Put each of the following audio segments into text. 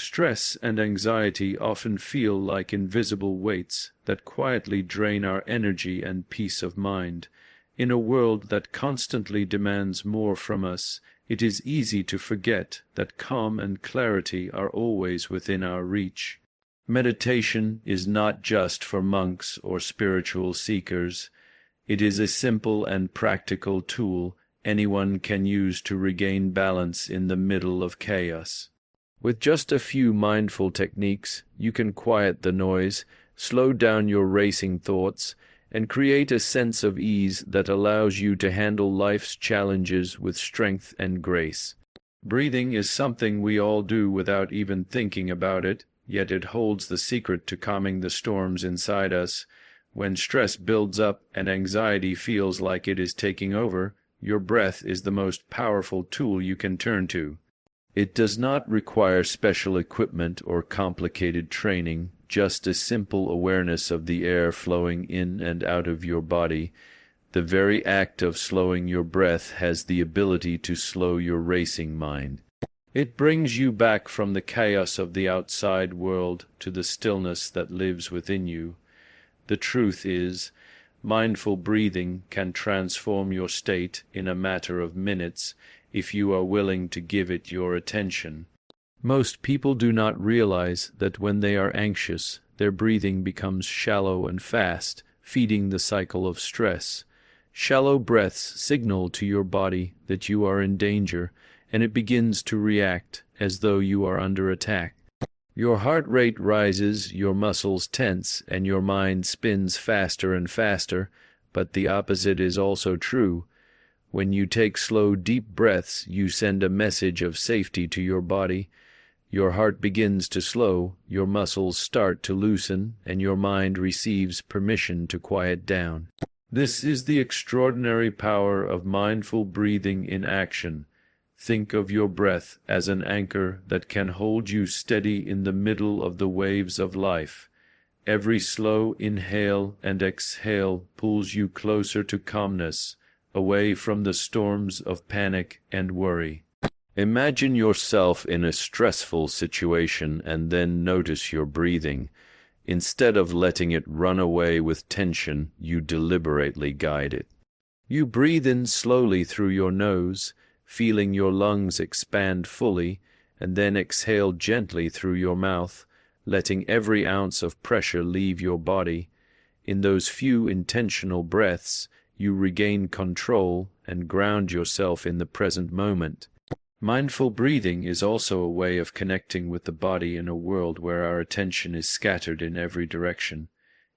Stress and anxiety often feel like invisible weights that quietly drain our energy and peace of mind. In a world that constantly demands more from us, it is easy to forget that calm and clarity are always within our reach. Meditation is not just for monks or spiritual seekers. It is a simple and practical tool anyone can use to regain balance in the middle of chaos. With just a few mindful techniques, you can quiet the noise, slow down your racing thoughts, and create a sense of ease that allows you to handle life's challenges with strength and grace. Breathing is something we all do without even thinking about it, yet it holds the secret to calming the storms inside us. When stress builds up and anxiety feels like it is taking over, your breath is the most powerful tool you can turn to. It does not require special equipment or complicated training, just a simple awareness of the air flowing in and out of your body. The very act of slowing your breath has the ability to slow your racing mind. It brings you back from the chaos of the outside world to the stillness that lives within you. The truth is, mindful breathing can transform your state in a matter of minutes if you are willing to give it your attention. Most people do not realize that when they are anxious, their breathing becomes shallow and fast, feeding the cycle of stress. Shallow breaths signal to your body that you are in danger, and it begins to react as though you are under attack. Your heart rate rises, your muscles tense, and your mind spins faster and faster, but the opposite is also true. When you take slow, deep breaths, you send a message of safety to your body. Your heart begins to slow, your muscles start to loosen, and your mind receives permission to quiet down. This is the extraordinary power of mindful breathing in action. Think of your breath as an anchor that can hold you steady in the middle of the waves of life. Every slow inhale and exhale pulls you closer to calmness, away from the storms of panic and worry. Imagine yourself in a stressful situation and then notice your breathing. Instead of letting it run away with tension, you deliberately guide it. You breathe in slowly through your nose, feeling your lungs expand fully, and then exhale gently through your mouth, letting every ounce of pressure leave your body. In those few intentional breaths, you regain control and ground yourself in the present moment. Mindful breathing is also a way of connecting with the body in a world where our attention is scattered in every direction.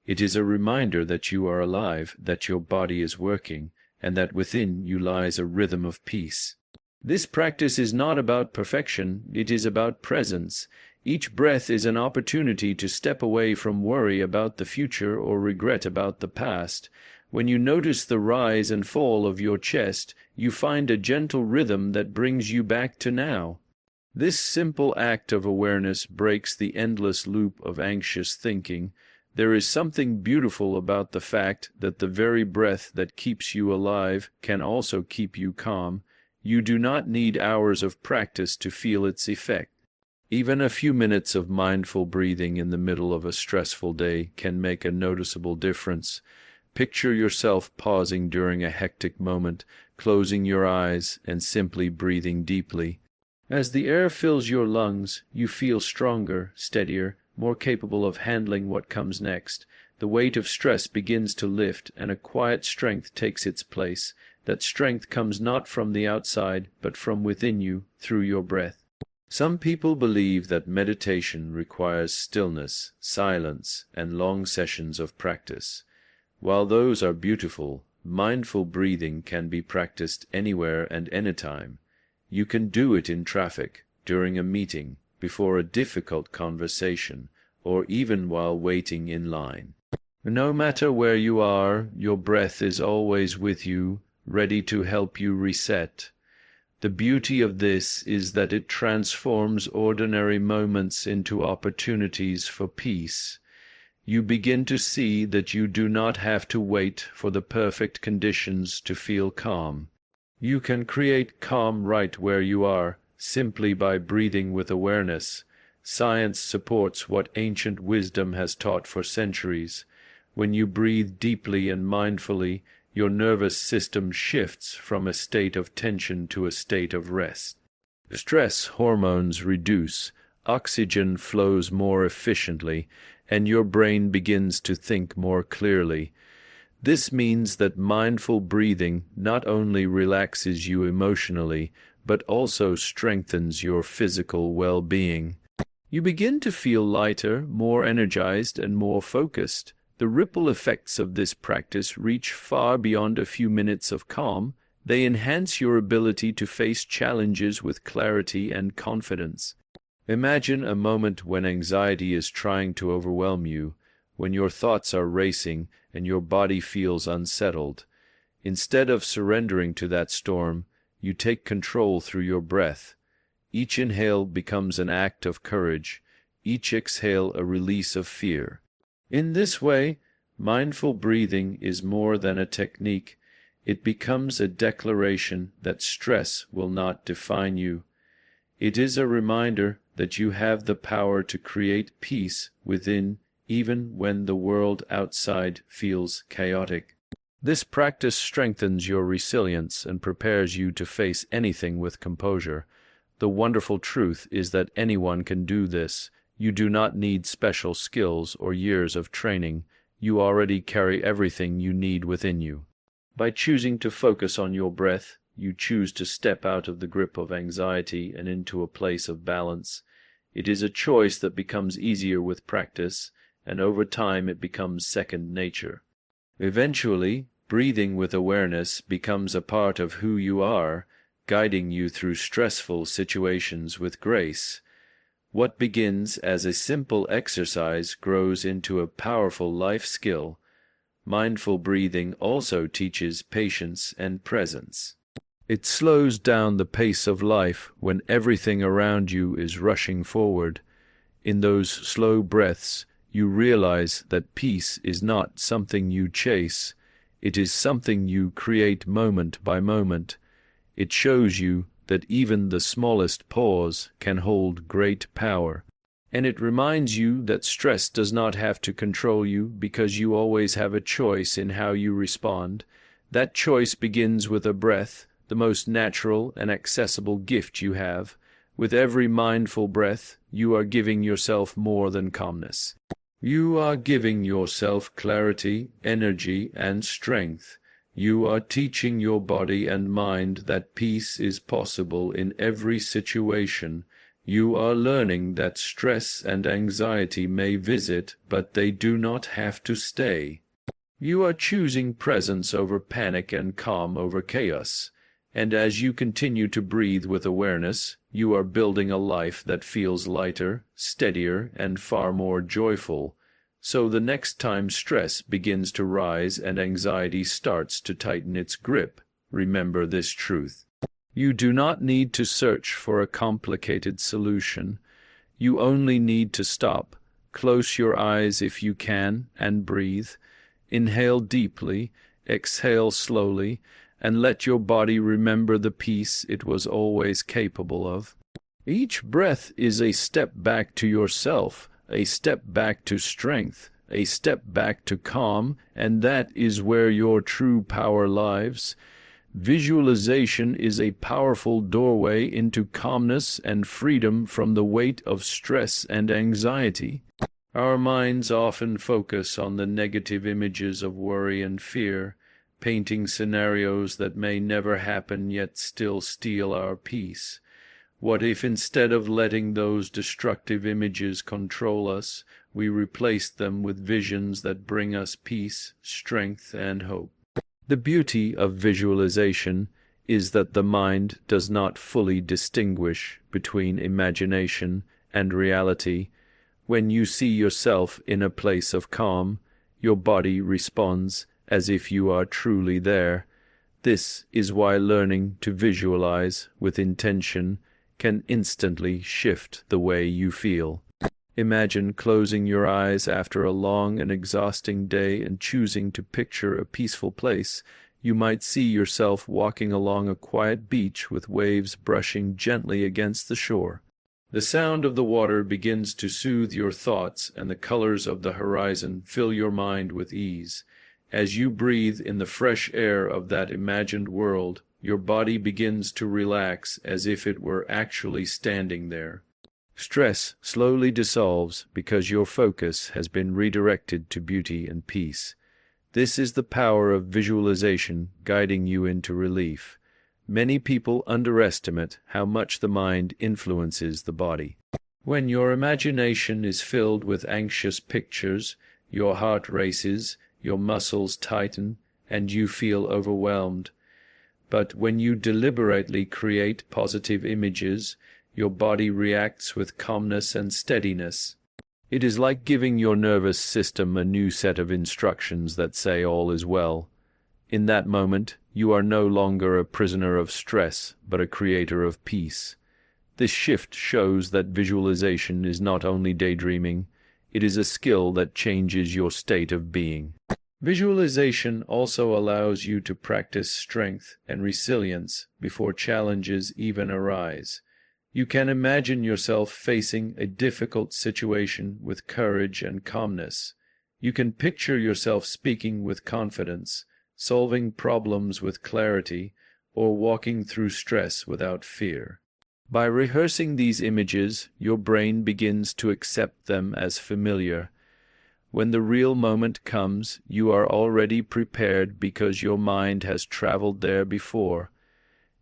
It is a reminder that you are alive, that your body is working, and that within you lies a rhythm of peace. This practice is not about perfection, it is about presence. Each breath is an opportunity to step away from worry about the future or regret about the past. When you notice the rise and fall of your chest, you find a gentle rhythm that brings you back to now. This simple act of awareness breaks the endless loop of anxious thinking. There is something beautiful about the fact that the very breath that keeps you alive can also keep you calm. You do not need hours of practice to feel its effect. Even a few minutes of mindful breathing in the middle of a stressful day can make a noticeable difference. Picture yourself pausing during a hectic moment, closing your eyes, and simply breathing deeply. As the air fills your lungs, you feel stronger, steadier, more capable of handling what comes next. The weight of stress begins to lift, and a quiet strength takes its place. That strength comes not from the outside, but from within you, through your breath. Some people believe that meditation requires stillness, silence, and long sessions of practice. While those are beautiful, mindful breathing can be practiced anywhere and anytime. You can do it in traffic, during a meeting, before a difficult conversation, or even while waiting in line. No matter where you are, your breath is always with you, ready to help you reset. The beauty of this is that it transforms ordinary moments into opportunities for peace. You begin to see that you do not have to wait for the perfect conditions to feel calm. You can create calm right where you are, simply by breathing with awareness. Science supports what ancient wisdom has taught for centuries. When you breathe deeply and mindfully, your nervous system shifts from a state of tension to a state of rest. Stress hormones reduce, oxygen flows more efficiently, and your brain begins to think more clearly. This means that mindful breathing not only relaxes you emotionally, but also strengthens your physical well-being. You begin to feel lighter, more energized, and more focused. The ripple effects of this practice reach far beyond a few minutes of calm. They enhance your ability to face challenges with clarity and confidence. Imagine a moment when anxiety is trying to overwhelm you, when your thoughts are racing and your body feels unsettled. Instead of surrendering to that storm, you take control through your breath. Each inhale becomes an act of courage, each exhale a release of fear. In this way, mindful breathing is more than a technique. It becomes a declaration that stress will not define you. It is a reminder that you have the power to create peace within, even when the world outside feels chaotic. This practice strengthens your resilience and prepares you to face anything with composure. The wonderful truth is that anyone can do this. You do not need special skills or years of training. You already carry everything you need within you. By choosing to focus on your breath, you choose to step out of the grip of anxiety and into a place of balance. It is a choice that becomes easier with practice, and over time it becomes second nature. Eventually, breathing with awareness becomes a part of who you are, guiding you through stressful situations with grace. What begins as a simple exercise grows into a powerful life skill. Mindful breathing also teaches patience and presence. It slows down the pace of life when everything around you is rushing forward. In those slow breaths, you realize that peace is not something you chase. It is something you create moment by moment. It shows you that even the smallest pause can hold great power. And it reminds you that stress does not have to control you because you always have a choice in how you respond. That choice begins with a breath, the most natural and accessible gift you have. With every mindful breath, you are giving yourself more than calmness. You are giving yourself clarity, energy, and strength. You are teaching your body and mind that peace is possible in every situation. You are learning that stress and anxiety may visit, but they do not have to stay. You are choosing presence over panic and calm over chaos. And as you continue to breathe with awareness, you are building a life that feels lighter, steadier, and far more joyful. So the next time stress begins to rise and anxiety starts to tighten its grip, remember this truth. You do not need to search for a complicated solution. You only need to stop, close your eyes if you can, and breathe. Inhale deeply, exhale slowly, and let your body remember the peace it was always capable of. Each breath is a step back to yourself, a step back to strength, a step back to calm, and that is where your true power lies. Visualization is a powerful doorway into calmness and freedom from the weight of stress and anxiety. Our minds often focus on the negative images of worry and fear, painting scenarios that may never happen yet still steal our peace. What if instead of letting those destructive images control us, we replaced them with visions that bring us peace, strength, and hope? The beauty of visualization is that the mind does not fully distinguish between imagination and reality. When you see yourself in a place of calm, your body responds as if you are truly there. This is why learning to visualize with intention can instantly shift the way you feel. Imagine closing your eyes after a long and exhausting day and choosing to picture a peaceful place. You might see yourself walking along a quiet beach with waves brushing gently against the shore. The sound of the water begins to soothe your thoughts, and the colors of the horizon fill your mind with ease. As you breathe in the fresh air of that imagined world, your body begins to relax as if it were actually standing there. Stress slowly dissolves because your focus has been redirected to beauty and peace. This is the power of visualization guiding you into relief. Many people underestimate how much the mind influences the body. When your imagination is filled with anxious pictures, your heart races, your muscles tighten, and you feel overwhelmed. But when you deliberately create positive images, your body reacts with calmness and steadiness. It is like giving your nervous system a new set of instructions that say all is well. In that moment, you are no longer a prisoner of stress, but a creator of peace. This shift shows that visualization is not only daydreaming, it is a skill that changes your state of being. Visualization also allows you to practice strength and resilience before challenges even arise. You can imagine yourself facing a difficult situation with courage and calmness. You can picture yourself speaking with confidence, solving problems with clarity, or walking through stress without fear. By rehearsing these images, your brain begins to accept them as familiar. When the real moment comes, you are already prepared because your mind has traveled there before.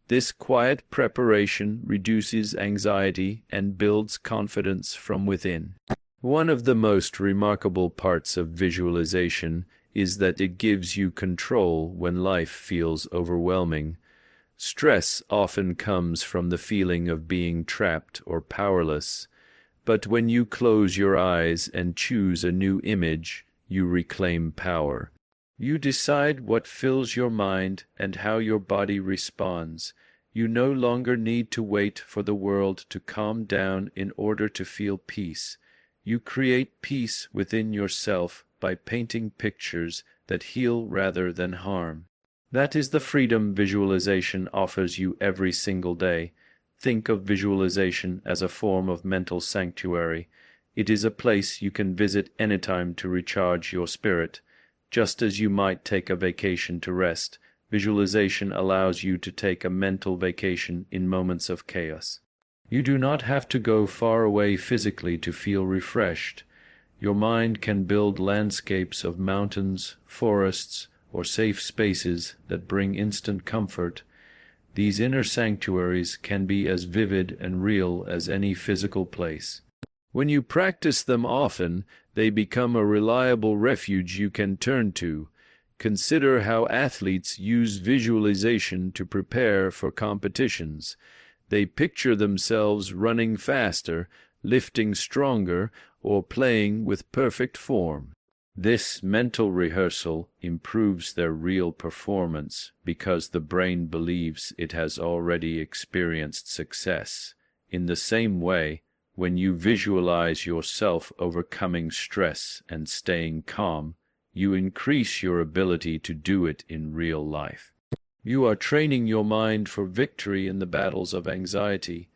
This quiet preparation reduces anxiety and builds confidence from within. One of the most remarkable parts of visualization is that it gives you control when life feels overwhelming. Stress often comes from the feeling of being trapped or powerless, but when you close your eyes and choose a new image, you reclaim power. You decide what fills your mind and how your body responds. You no longer need to wait for the world to calm down in order to feel peace. You create peace within yourself by painting pictures that heal rather than harm. That is the freedom visualization offers you every single day. Think of visualization as a form of mental sanctuary. It is a place you can visit anytime to recharge your spirit. Just as you might take a vacation to rest, visualization allows you to take a mental vacation in moments of chaos. You do not have to go far away physically to feel refreshed. Your mind can build landscapes of mountains, forests, or safe spaces that bring instant comfort. These inner sanctuaries can be as vivid and real as any physical place. When you practice them often, they become a reliable refuge you can turn to. Consider how athletes use visualization to prepare for competitions. They picture themselves running faster, lifting stronger, or playing with perfect form. This mental rehearsal improves their real performance because the brain believes it has already experienced success. In the same way, when you visualize yourself overcoming stress and staying calm, you increase your ability to do it in real life. You are training your mind for victory in the battles of anxiety.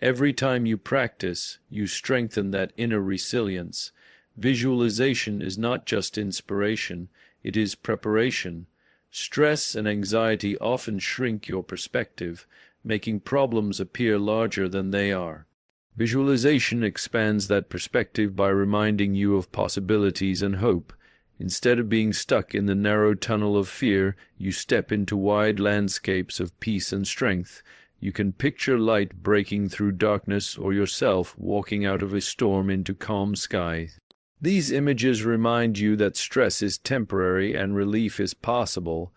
Every time you practice, you strengthen that inner resilience. Visualization is not just inspiration, it is preparation. Stress and anxiety often shrink your perspective, making problems appear larger than they are. Visualization expands that perspective by reminding you of possibilities and hope. Instead of being stuck in the narrow tunnel of fear, you step into wide landscapes of peace and strength. You can picture light breaking through darkness or yourself walking out of a storm into calm skies. These images remind you that stress is temporary and relief is possible.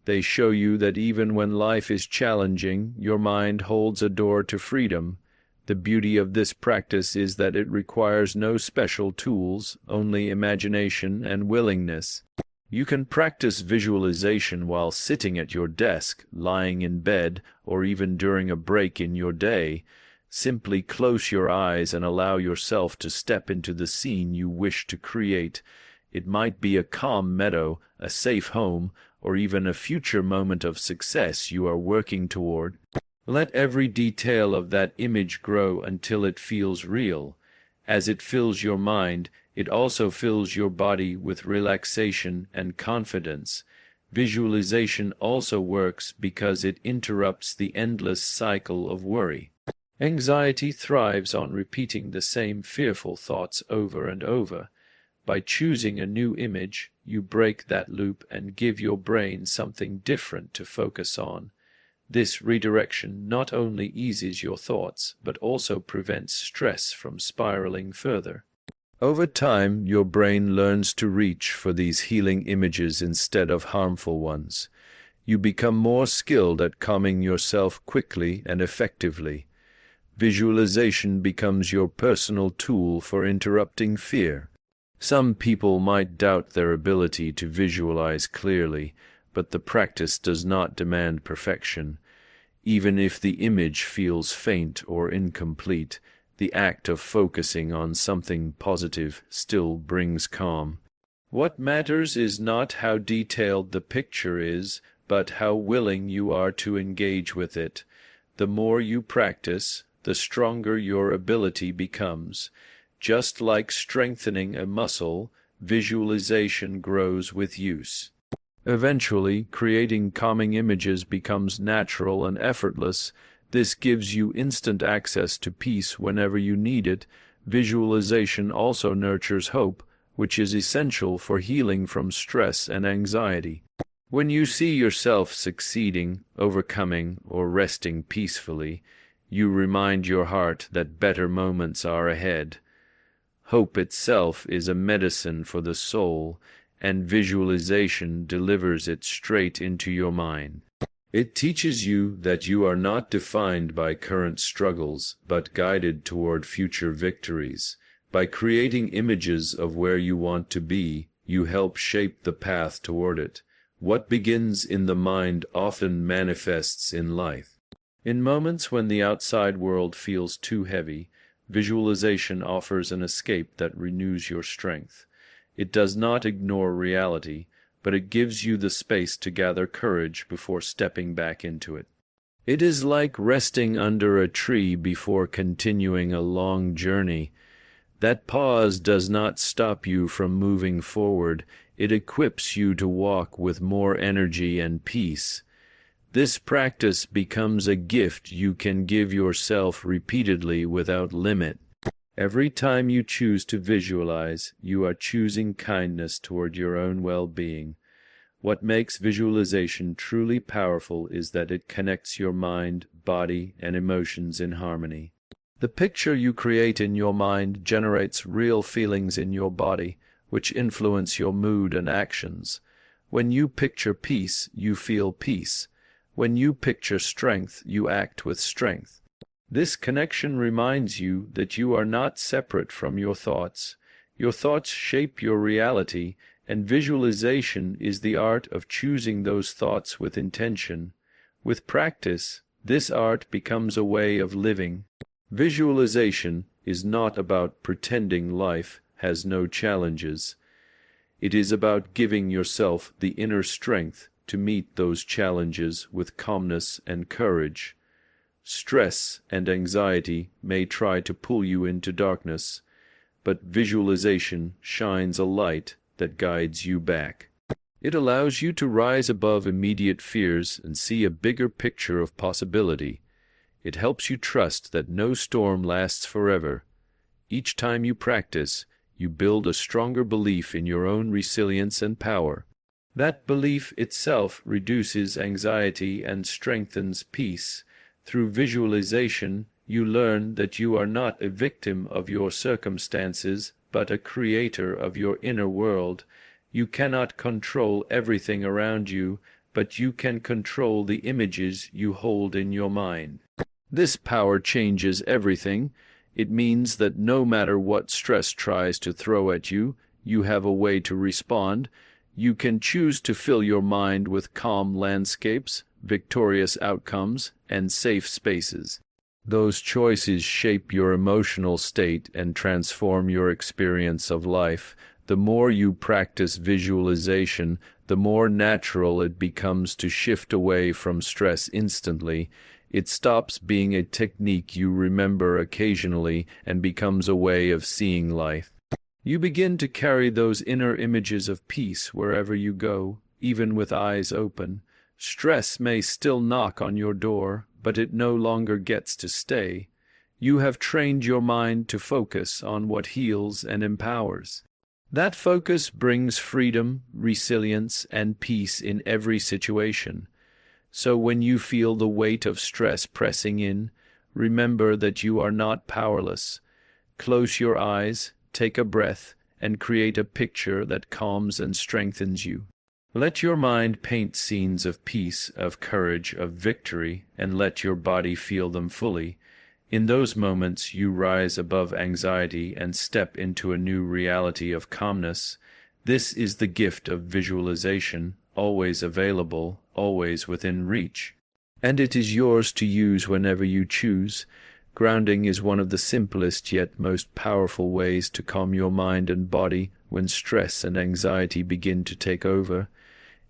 They show you that even when life is challenging, your mind holds a door to freedom. The beauty of this practice is that it requires no special tools, only imagination and willingness. You can practice visualization while sitting at your desk, lying in bed, or even during a break in your day. Simply close your eyes and allow yourself to step into the scene you wish to create. It might be a calm meadow, a safe home, or even a future moment of success you are working toward. Let every detail of that image grow until it feels real. As it fills your mind, it also fills your body with relaxation and confidence. Visualization also works because it interrupts the endless cycle of worry. Anxiety thrives on repeating the same fearful thoughts over and over. By choosing a new image, you break that loop and give your brain something different to focus on. This redirection not only eases your thoughts, but also prevents stress from spiraling further. Over time, your brain learns to reach for these healing images instead of harmful ones. You become more skilled at calming yourself quickly and effectively. Visualization becomes your personal tool for interrupting fear. Some people might doubt their ability to visualize clearly, but the practice does not demand perfection. Even if the image feels faint or incomplete, the act of focusing on something positive still brings calm. What matters is not how detailed the picture is, but how willing you are to engage with it. The more you practice, the stronger your ability becomes. Just like strengthening a muscle, visualization grows with use. Eventually, creating calming images becomes natural and effortless. This gives you instant access to peace whenever you need it. Visualization also nurtures hope, which is essential for healing from stress and anxiety. When you see yourself succeeding, overcoming, or resting peacefully, you remind your heart that better moments are ahead. Hope itself is a medicine for the soul, and visualization delivers it straight into your mind. It teaches you that you are not defined by current struggles, but guided toward future victories. By creating images of where you want to be, you help shape the path toward it. What begins in the mind often manifests in life. In moments when the outside world feels too heavy, visualization offers an escape that renews your strength. It does not ignore reality, but it gives you the space to gather courage before stepping back into it. It is like resting under a tree before continuing a long journey. That pause does not stop you from moving forward. It equips you to walk with more energy and peace. This practice becomes a gift you can give yourself repeatedly without limit. Every time you choose to visualize, you are choosing kindness toward your own well-being. What makes visualization truly powerful is that it connects your mind, body, and emotions in harmony. The picture you create in your mind generates real feelings in your body, which influence your mood and actions. When you picture peace, you feel peace. When you picture strength, you act with strength. This connection reminds you that you are not separate from your thoughts. Your thoughts shape your reality, and visualization is the art of choosing those thoughts with intention. With practice, this art becomes a way of living. Visualization is not about pretending life has no challenges. It is about giving yourself the inner strength to meet those challenges with calmness and courage. Stress and anxiety may try to pull you into darkness, but visualization shines a light that guides you back. It allows you to rise above immediate fears and see a bigger picture of possibility. It helps you trust that no storm lasts forever. Each time you practice, you build a stronger belief in your own resilience and power. That belief itself reduces anxiety and strengthens peace. Through visualization, you learn that you are not a victim of your circumstances, but a creator of your inner world. You cannot control everything around you, but you can control the images you hold in your mind. This power changes everything. It means that no matter what stress tries to throw at you, you have a way to respond. You can choose to fill your mind with calm landscapes, victorious outcomes, and safe spaces. Those choices shape your emotional state and transform your experience of life. The more you practice visualization, the more natural it becomes to shift away from stress instantly. It stops being a technique you remember occasionally and becomes a way of seeing life. You begin to carry those inner images of peace wherever you go, even with eyes open. Stress may still knock on your door, but it no longer gets to stay. You have trained your mind to focus on what heals and empowers. That focus brings freedom, resilience, and peace in every situation. So when you feel the weight of stress pressing in, remember that you are not powerless. Close your eyes, take a breath, and create a picture that calms and strengthens you. Let your mind paint scenes of peace, of courage, of victory, and let your body feel them fully. In those moments you rise above anxiety and step into a new reality of calmness. This is the gift of visualization, always available, always within reach. And it is yours to use whenever you choose. Grounding is one of the simplest yet most powerful ways to calm your mind and body when stress and anxiety begin to take over.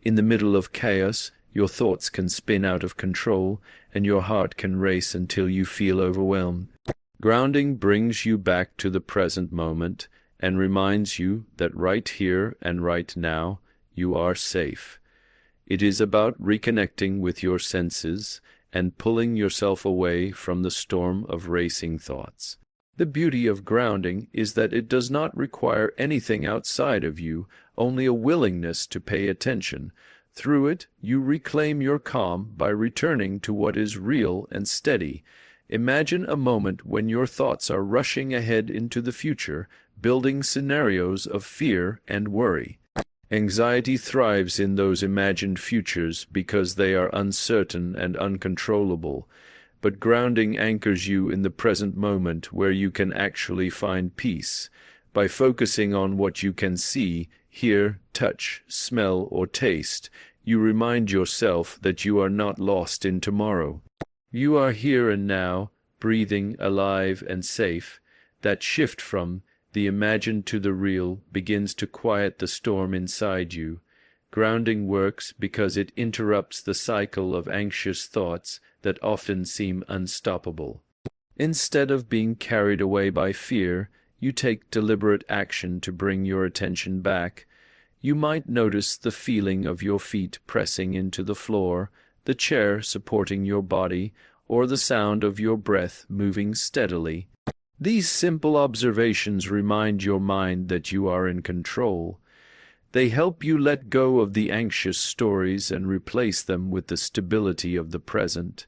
In the middle of chaos, your thoughts can spin out of control, and your heart can race until you feel overwhelmed. Grounding brings you back to the present moment and reminds you that right here and right now, you are safe. It is about reconnecting with your senses and pulling yourself away from the storm of racing thoughts. The beauty of grounding is that it does not require anything outside of you, only a willingness to pay attention. Through it, you reclaim your calm by returning to what is real and steady. Imagine a moment when your thoughts are rushing ahead into the future, building scenarios of fear and worry. Anxiety thrives in those imagined futures because they are uncertain and uncontrollable. But grounding anchors you in the present moment where you can actually find peace. By focusing on what you can see, hear, touch, smell, or taste, you remind yourself that you are not lost in tomorrow. You are here and now, breathing, alive, and safe. That shift from the imagined to the real begins to quiet the storm inside you. Grounding works because it interrupts the cycle of anxious thoughts that often seem unstoppable. Instead of being carried away by fear, you take deliberate action to bring your attention back. You might notice the feeling of your feet pressing into the floor, the chair supporting your body, or the sound of your breath moving steadily. These simple observations remind your mind that you are in control. They help you let go of the anxious stories and replace them with the stability of the present.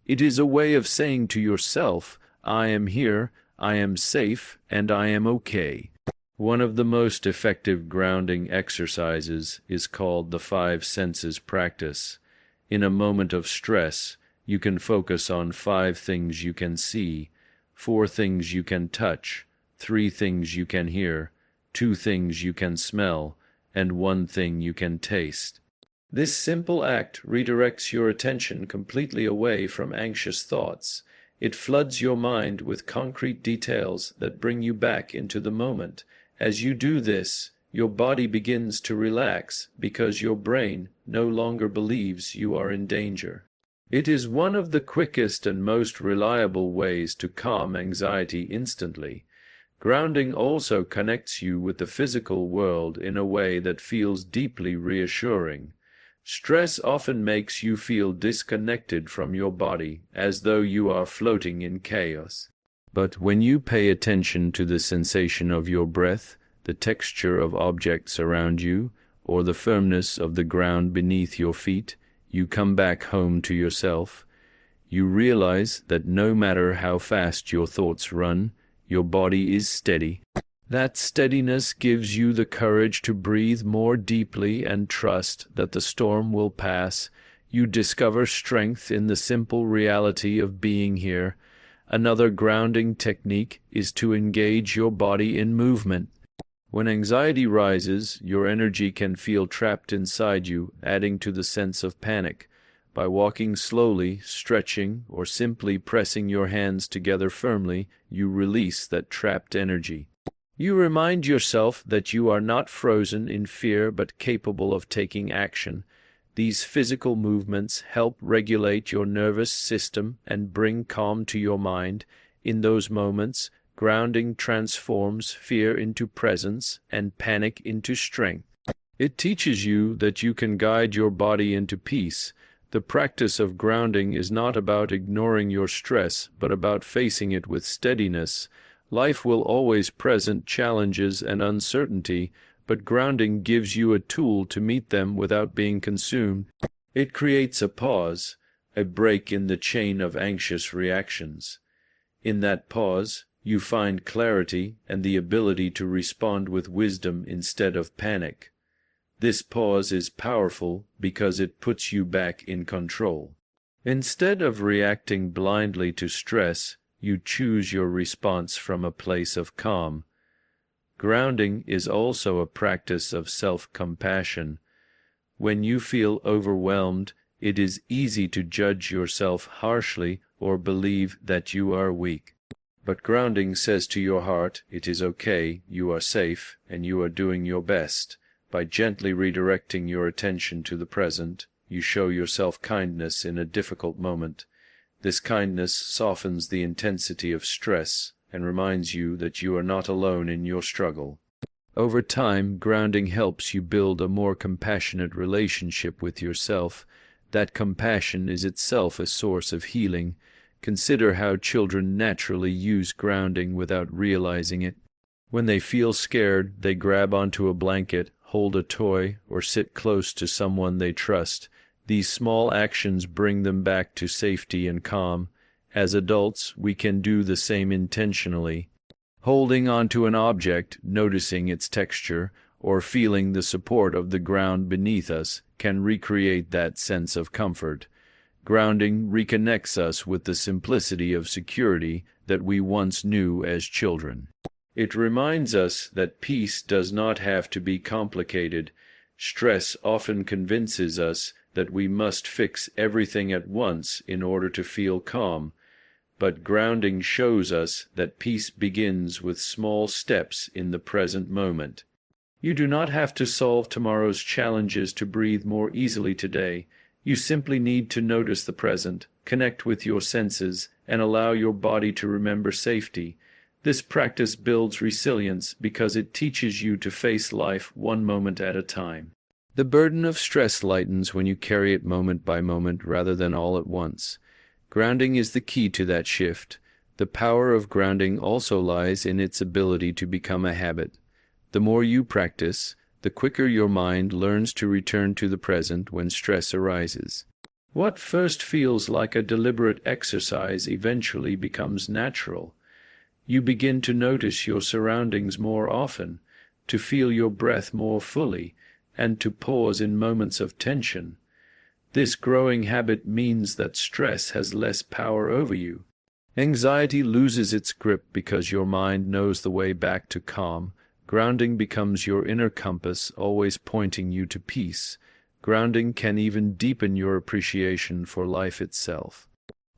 It is a way of saying to yourself, I am here, I am safe, and I am okay. One of the most effective grounding exercises is called the 5 senses practice. In a moment of stress, you can focus on 5 things you can see, 4 things you can touch, 3 things you can hear, 2 things you can smell, and 1 thing you can taste. This simple act redirects your attention completely away from anxious thoughts. It floods your mind with concrete details that bring you back into the moment. As you do this, your body begins to relax because your brain no longer believes you are in danger. It is one of the quickest and most reliable ways to calm anxiety instantly. Grounding also connects you with the physical world in a way that feels deeply reassuring. Stress often makes you feel disconnected from your body, as though you are floating in chaos. But when you pay attention to the sensation of your breath, the texture of objects around you, or the firmness of the ground beneath your feet, you come back home to yourself. You realize that no matter how fast your thoughts run, your body is steady. That steadiness gives you the courage to breathe more deeply and trust that the storm will pass. You discover strength in the simple reality of being here. Another grounding technique is to engage your body in movement. When anxiety rises, your energy can feel trapped inside you, adding to the sense of panic. By walking slowly, stretching, or simply pressing your hands together firmly, you release that trapped energy. You remind yourself that you are not frozen in fear but capable of taking action. These physical movements help regulate your nervous system and bring calm to your mind. In those moments, grounding transforms fear into presence and panic into strength. It teaches you that you can guide your body into peace. The practice of grounding is not about ignoring your stress, but about facing it with steadiness. Life will always present challenges and uncertainty, but grounding gives you a tool to meet them without being consumed. It creates a pause, a break in the chain of anxious reactions. In that pause, you find clarity and the ability to respond with wisdom instead of panic. This pause is powerful because it puts you back in control. Instead of reacting blindly to stress, you choose your response from a place of calm. Grounding is also a practice of self-compassion. When you feel overwhelmed, it is easy to judge yourself harshly or believe that you are weak. But grounding says to your heart, it is okay, you are safe, and you are doing your best. By gently redirecting your attention to the present, you show yourself kindness in a difficult moment. This kindness softens the intensity of stress and reminds you that you are not alone in your struggle. Over time, grounding helps you build a more compassionate relationship with yourself. That compassion is itself a source of healing. Consider how children naturally use grounding without realizing it. When they feel scared, they grab onto a blanket, hold a toy, or sit close to someone they trust. These small actions bring them back to safety and calm. As adults, we can do the same intentionally. Holding onto an object, noticing its texture, or feeling the support of the ground beneath us can recreate that sense of comfort. Grounding reconnects us with the simplicity of security that we once knew as children. It reminds us that peace does not have to be complicated. Stress often convinces us that we must fix everything at once in order to feel calm. But grounding shows us that peace begins with small steps in the present moment. You do not have to solve tomorrow's challenges to breathe more easily today. You simply need to notice the present, connect with your senses, and allow your body to remember safety. This practice builds resilience because it teaches you to face life one moment at a time. The burden of stress lightens when you carry it moment by moment rather than all at once. Grounding is the key to that shift. The power of grounding also lies in its ability to become a habit. The more you practice, the quicker your mind learns to return to the present when stress arises. What first feels like a deliberate exercise eventually becomes natural. You begin to notice your surroundings more often, to feel your breath more fully, and to pause in moments of tension. This growing habit means that stress has less power over you. Anxiety loses its grip because your mind knows the way back to calm. Grounding becomes your inner compass, always pointing you to peace. Grounding can even deepen your appreciation for life itself.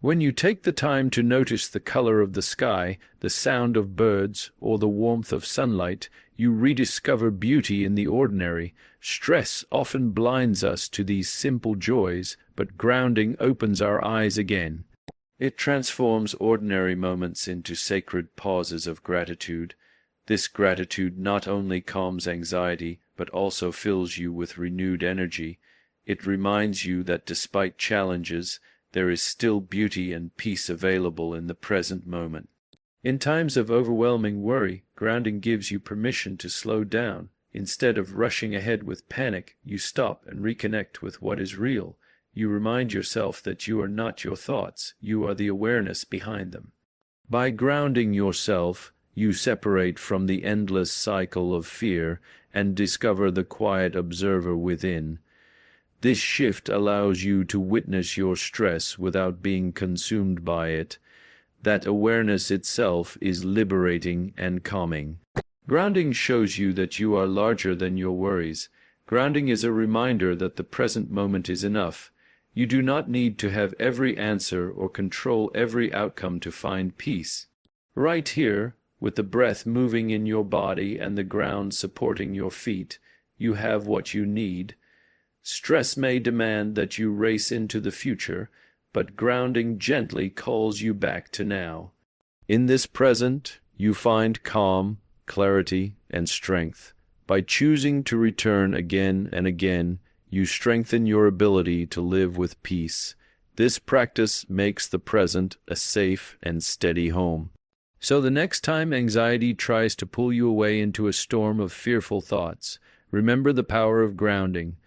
When you take the time to notice the color of the sky, the sound of birds, or the warmth of sunlight, you rediscover beauty in the ordinary. Stress often blinds us to these simple joys, but grounding opens our eyes again. It transforms ordinary moments into sacred pauses of gratitude. This gratitude not only calms anxiety, but also fills you with renewed energy. It reminds you that despite challenges, there is still beauty and peace available in the present moment. In times of overwhelming worry, grounding gives you permission to slow down. Instead of rushing ahead with panic, you stop and reconnect with what is real. You remind yourself that you are not your thoughts, you are the awareness behind them. By grounding yourself, you separate from the endless cycle of fear and discover the quiet observer within. This shift allows you to witness your stress without being consumed by it. That awareness itself is liberating and calming. Grounding shows you that you are larger than your worries. Grounding is a reminder that the present moment is enough. You do not need to have every answer or control every outcome to find peace. Right here, with the breath moving in your body and the ground supporting your feet, you have what you need. Stress may demand that you race into the future, but grounding gently calls you back to now. In this present, you find calm, clarity, and strength. By choosing to return again and again, you strengthen your ability to live with peace. This practice makes the present a safe and steady home. So the next time anxiety tries to pull you away into a storm of fearful thoughts, remember the power of grounding.